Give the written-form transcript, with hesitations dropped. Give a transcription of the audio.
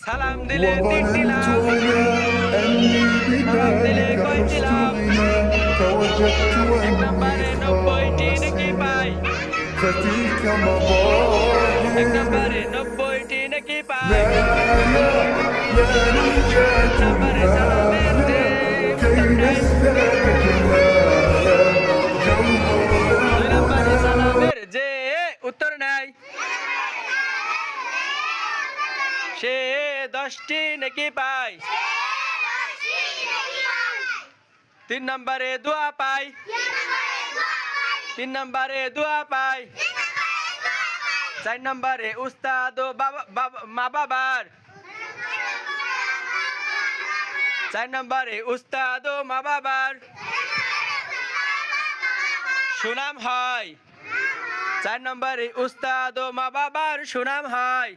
সালাম দিলে তিনটি وظننت লাভ, أنا أني সালাম দিলে بذلك কয়টি حزت লাভ? غنى فوجدت এক أني নম্বরে 90টি নেকি خاسر পাই, فتلك এক مظاهر নম্বরে 90টি নেকি لا পাই। يا لا তিন نجاة নম্বরে সালামের لنا যে كي উত্তর নাই। نزداد جمالا جوهر দুই নম্বরে القرآن সালামের যে উত্তর নাই, সে 10টি নেকি পায়। তিন নম্বরে দোয়া পাই, তিন নম্বরে দোয়া পাই। চার নম্বরে উস্তাদ ও মা বাবার, চার নম্বরে উস্তাদ ও মা বাবার সুনাম হয়। চার নম্বরে উস্তাদ ও মা বাবার সুনাম হয়।